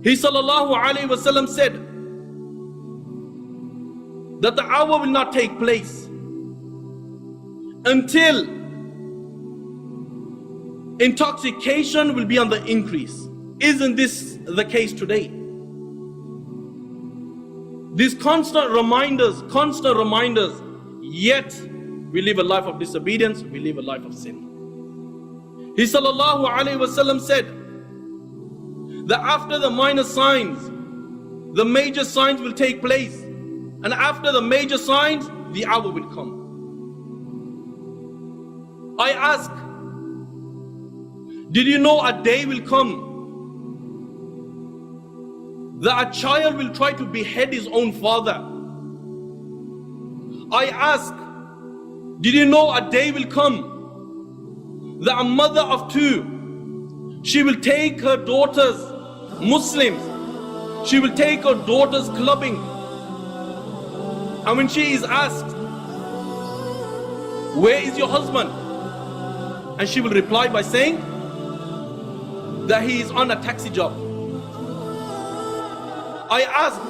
He sallallahu alayhi wasallam said that the hour will not take place until intoxication will be on the increase. Isn't this the case today? These constant reminders, yet we live a life of disobedience, we live a life of sin. He sallallahu alayhi wasallam said that after the minor signs, the major signs will take place. And after the major signs, the hour will come. I ask, did you know a day will come that a child will try to behead his own father? I ask, did you know a day will come that a mother of two, she will take her daughters, Muslims, she will take her daughters clubbing, and when she is asked, where is your husband? And she will reply by saying that he is on a taxi job. I ask,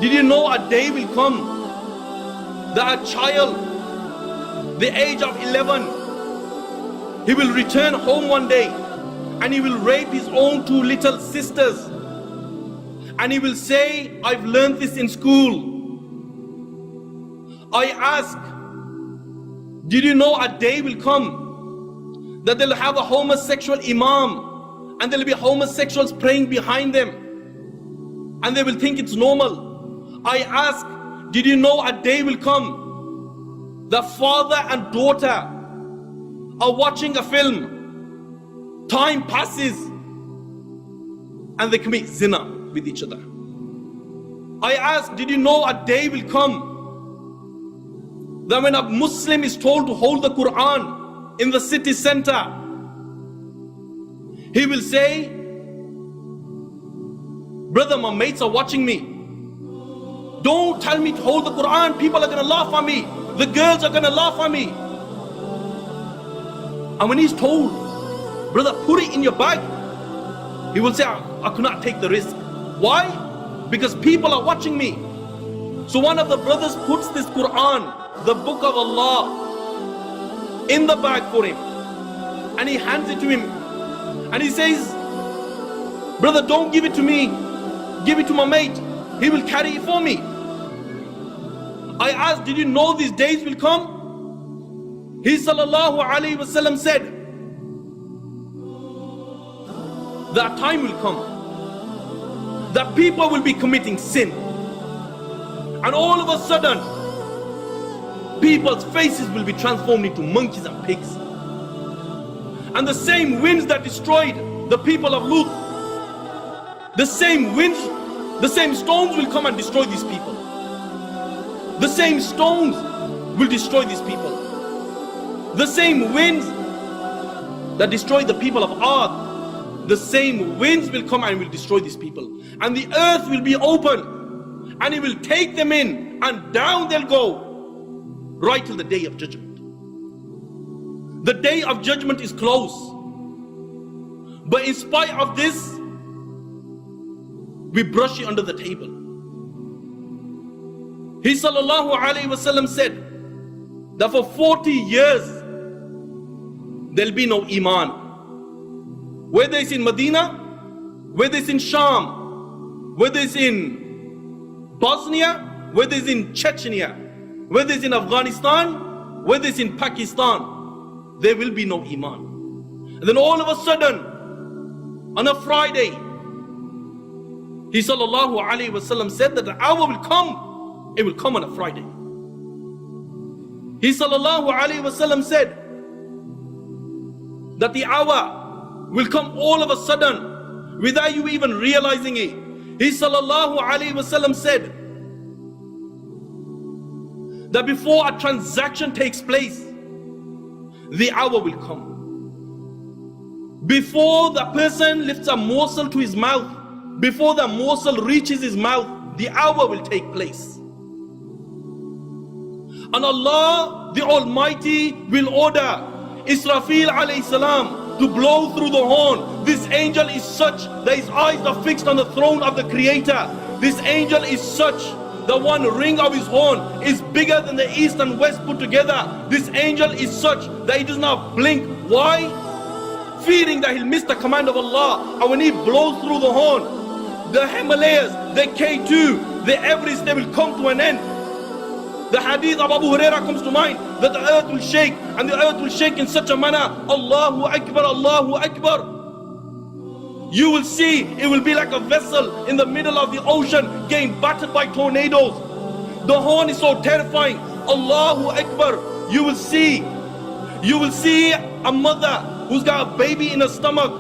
did you know a day will come that a child, the age of 11, he will return home one day and he will rape his own two little sisters, and he will say, I've learned this in school. I ask, did you know a day will come that they'll have a homosexual imam and there'll be homosexuals praying behind them and they will think it's normal? I ask, did you know a day will come the father and daughter are watching a film, time passes, and they commit zina with each other? I ask, did you know a day will come that when a Muslim is told to hold the Quran in the city center, he will say, brother, my mates are watching me. Don't tell me to hold the Quran. People are going to laugh at me. The girls are going to laugh at me. And when he's told, brother, put it in your bag, he will say, I could not take the risk. Why? Because people are watching me. So one of the brothers puts this Quran, the book of Allah, in the bag for him, and he hands it to him, and he says, brother, don't give it to me, give it to my mate, he will carry it for me. I asked, did you know these days will come? He sallallahu alayhi wasallam said that time will come that people will be committing sin, and all of a sudden people's faces will be transformed into monkeys and pigs. And the same winds that destroyed the people of Lut, the same winds, the same stones will come and destroy these people. The same stones will destroy these people. The same winds that destroyed the people of Ad, the same winds will come and will destroy these people. And the earth will be open and it will take them in, and down they'll go, right till the day of judgment. The day of judgment is close. But in spite of this, we brush it under the table. He sallallahu alayhi wasallam said that for 40 years there'll be no iman. Whether it's in Medina, whether it's in Sham, whether it's in Bosnia, whether it's in Chechnya, whether it's in Afghanistan, whether it's in Pakistan, there will be no iman. And then all of a sudden, on a Friday, he sallallahu alayhi wasallam said that the hour will come, it will come on a Friday. He sallallahu alayhi wasallam said that the hour will come all of a sudden without you even realizing it. He sallallahu alayhi wasallam said that before a transaction takes place, the hour will come. Before the person lifts a morsel to his mouth, before the morsel reaches his mouth, the hour will take place. And Allah the Almighty will order Israfil alayhi salam to blow through the horn. This angel is such that his eyes are fixed on the throne of the Creator. This angel is such the one ring of his horn is bigger than the east and west put together. This angel is such that he does not blink. Why? Fearing that he'll miss the command of Allah. And when he blows through the horn, the Himalayas, the K2, the Everest, they will come to an end. The hadith of Abu Huraira comes to mind that the earth will shake, and the earth will shake in such a manner. Allahu Akbar, Allahu Akbar. You will see it will be like a vessel in the middle of the ocean getting battered by tornadoes. The horn is so terrifying. Allahu Akbar. You will see a mother who's got a baby in her stomach.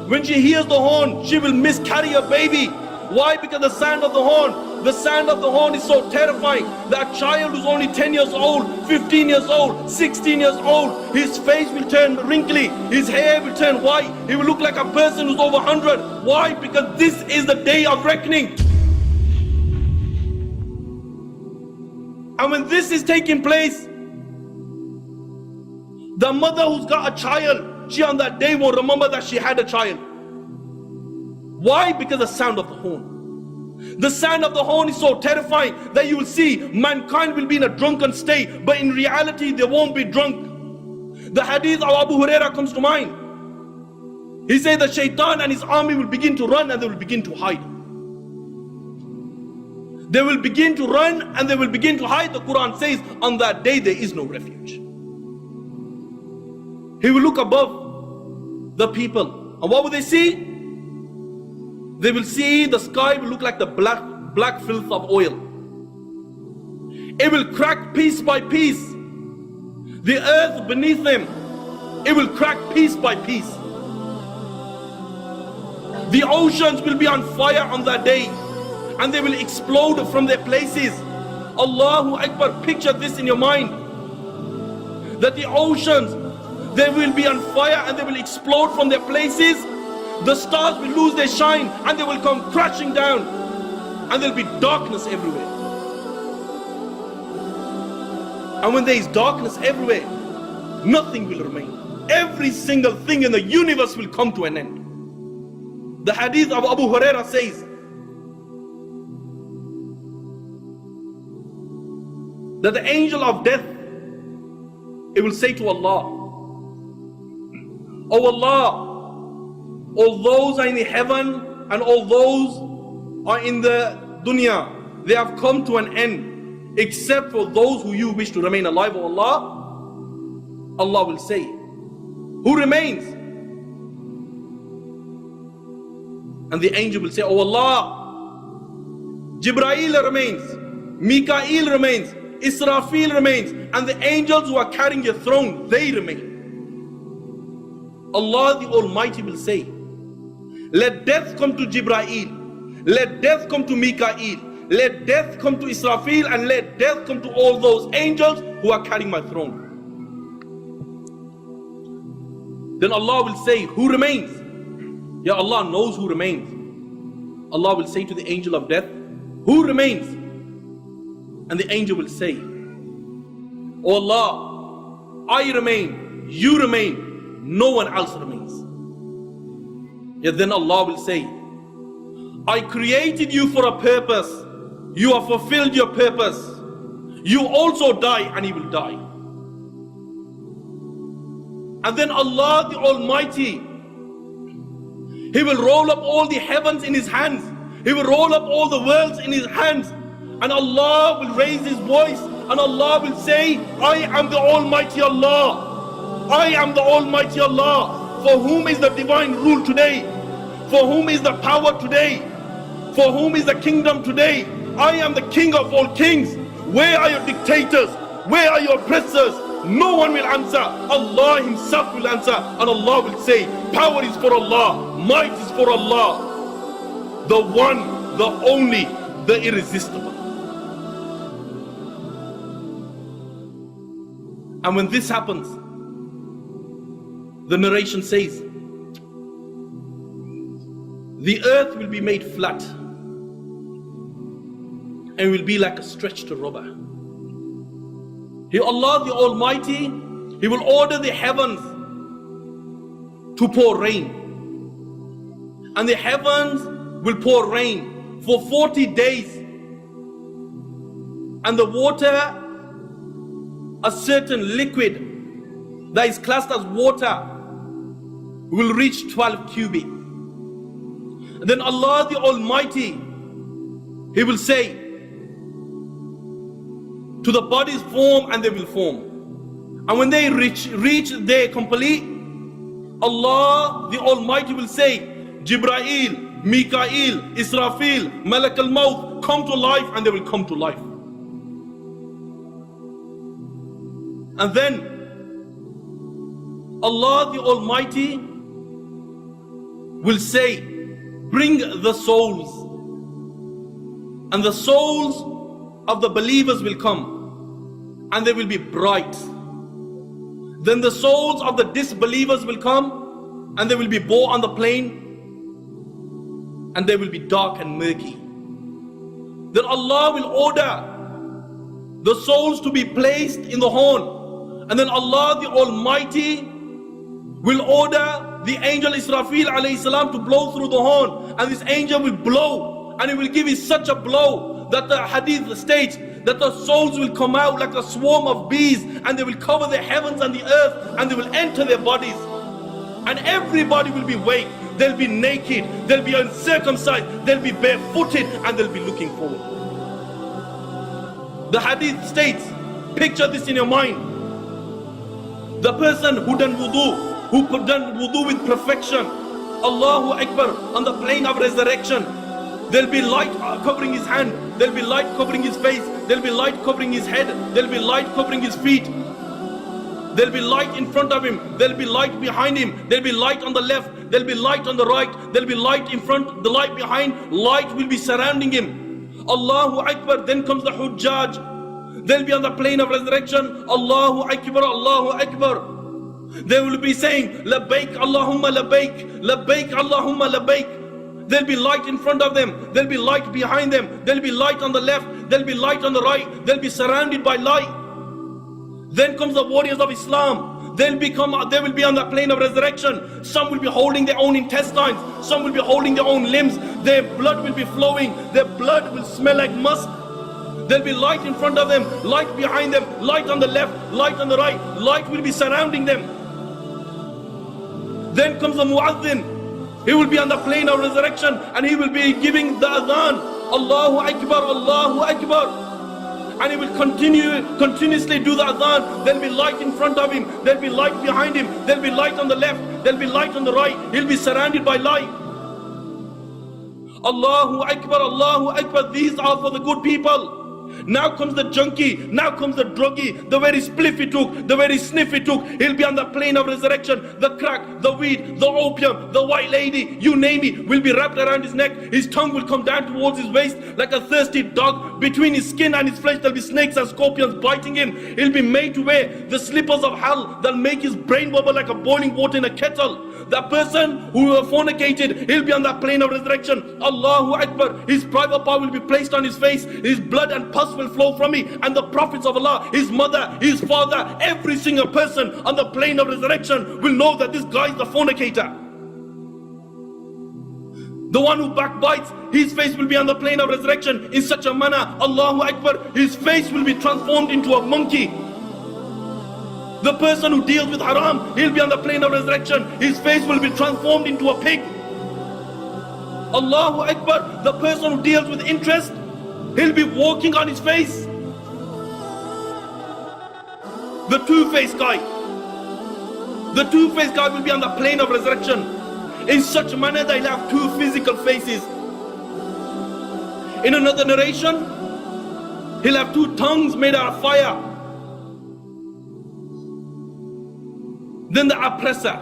When she hears the horn, she will miscarry a baby. Why? Because the sound of the horn is so terrifying. That child who's only 10 years old, 15 years old, 16 years old, his face will turn wrinkly, his hair will turn white, he will look like a person who's over 100. Why? Because this is the day of reckoning. And when this is taking place, the mother who's got a child, she on that day won't remember that she had a child. Why? Because the sound of the horn. The sound of the horn is so terrifying that you will see mankind will be in a drunken state, but in reality they won't be drunk. The hadith of Abu Huraira comes to mind. He said that Shaitan and his army will begin to run and they will begin to hide. They will begin to run and they will begin to hide. The Quran says on that day there is no refuge. He will look above the people, and what will they see? They will see the sky will look like the black filth of oil. It will crack piece by piece. The earth beneath them, it will crack piece by piece. The oceans will be on fire on that day, and they will explode from their places. Allahu Akbar. Picture this in your mind, that the oceans, they will be on fire and they will explode from their places. The stars will lose their shine and they will come crashing down, and there will be darkness everywhere. And when there is darkness everywhere, nothing will remain. Every single thing in the universe will come to an end. The hadith of Abu Huraira says that the angel of death, it will say to Allah, "Oh Allah, all those are in the heaven and all those are in the dunya, they have come to an end, except for those who you wish to remain alive, O Allah." Allah will say, "Who remains?" And the angel will say, "Oh Allah, Jibreel remains, Mikael remains, Israfil remains, and the angels who are carrying your throne, they remain." Allah the Almighty will say, "Let death come to Jibreel, let death come to Mikael, let death come to Israfil, and let death come to all those angels who are carrying my throne." Then Allah will say, "Who remains?" Ya Allah knows who remains. Allah will say to the angel of death, "Who remains?" And the angel will say, "Oh Allah, I remain, you remain, no one else remains." Yet then Allah will say, "I created you for a purpose. You have fulfilled your purpose. You also die, and you will die." And then Allah the Almighty, He will roll up all the heavens in His hands. He will roll up all the worlds in His hands. And Allah will raise His voice and Allah will say, "I am the Almighty Allah. I am the Almighty Allah. For whom is the divine rule today? For whom is the power today? For whom is the kingdom today? I am the King of all kings. Where are your dictators? Where are your oppressors?" No one will answer. Allah Himself will answer, and Allah will say, "Power is for Allah, might is for Allah, the one, the only, the irresistible." And when this happens, the narration says, the earth will be made flat and will be like a stretched rubber. Allah the Almighty, He will order the heavens to pour rain. And the heavens will pour rain for 40 days. And the water, a certain liquid that is classed as water, will reach 12 cubic. Then Allah the Almighty, He will say to the bodies, form, and they will form. And when they reach their complete, Allah the Almighty will say, Jibrail, Mikael, Israfil, Malak al-Maut, come to life, and they will come to life. And then Allah the Almighty will say, bring the souls. And the souls of the believers will come, and they will be bright. Then the souls of the disbelievers will come, and they will be borne on the plain, and they will be dark and murky. Then Allah will order the souls to be placed in the horn, and then Allah the Almighty will order the angel Israfil alayhi salam to blow through the horn, and this angel will blow, and he will give it such a blow that the hadith states that the souls will come out like a swarm of bees, and they will cover the heavens and the earth, and they will enter their bodies, and everybody will be awake. They'll be naked, they'll be uncircumcised, they'll be barefooted, and they'll be looking forward. The hadith states, picture this in your mind, the person who done wudu, with perfection, Allahu Akbar, on the plane of resurrection, there'll be light covering his hand, there'll be light covering his face, there'll be light covering his head, there'll be light covering his feet, there'll be light in front of him, there'll be light behind him, there'll be light on the left, there'll be light on the right, there'll be light in front, the light behind, light will be surrounding him. Allahu Akbar. Then comes the Hujjaj, they'll be on the plane of resurrection. Allahu Akbar, Allahu Akbar. They will be saying, Labbaik Allahumma Labbaik, Labbaik Allahumma Labbaik. There'll be light in front of them, there'll be light behind them, there'll be light on the left, there'll be light on the right, they'll be surrounded by light. Then comes the warriors of Islam. They will be on the plane of resurrection. Some will be holding their own intestines, some will be holding their own limbs, their blood will be flowing, their blood will smell like musk. There'll be light in front of them, light behind them, light on the left, light on the right, light will be surrounding them. Then comes the Mu'adhin. He will be on the plane of resurrection, and he will be giving the adhan, Allahu Akbar, Allahu Akbar. And he will continuously do the adhan. There'll be light in front of him, there'll be light behind him, there'll be light on the left, there'll be light on the right. He'll be surrounded by light. Allahu Akbar, Allahu Akbar. These are for the good people. Now comes the junkie, now comes the druggie, the very spliff he took, the very sniff he took. He'll be on the plane of resurrection. The crack, the weed, the opium, the white lady, you name it, will be wrapped around his neck. His tongue will come down towards his waist like a thirsty dog. Between his skin and his flesh there'll be snakes and scorpions biting him. He'll be made to wear the slippers of hell that'll make his brain bubble like a boiling water in a kettle. That person who fornicated, he'll be on that plane of resurrection. Allahu Akbar. His private part will be placed on his face. His blood and pus will flow from it. And the prophets of Allah, his mother, his father, every single person on the plane of resurrection will know that this guy is the fornicator. The one who backbites, his face will be on the plane of resurrection in such a manner, Allahu Akbar, his face will be transformed into a monkey. The person who deals with haram, he'll be on the plane of resurrection. His face will be transformed into a pig. Allahu Akbar. The person who deals with interest, he'll be walking on his face. The two-faced guy. The two-faced guy will be on the plane of resurrection in such a manner that he'll have two physical faces. In another narration, he'll have two tongues made out of fire. Then the oppressor,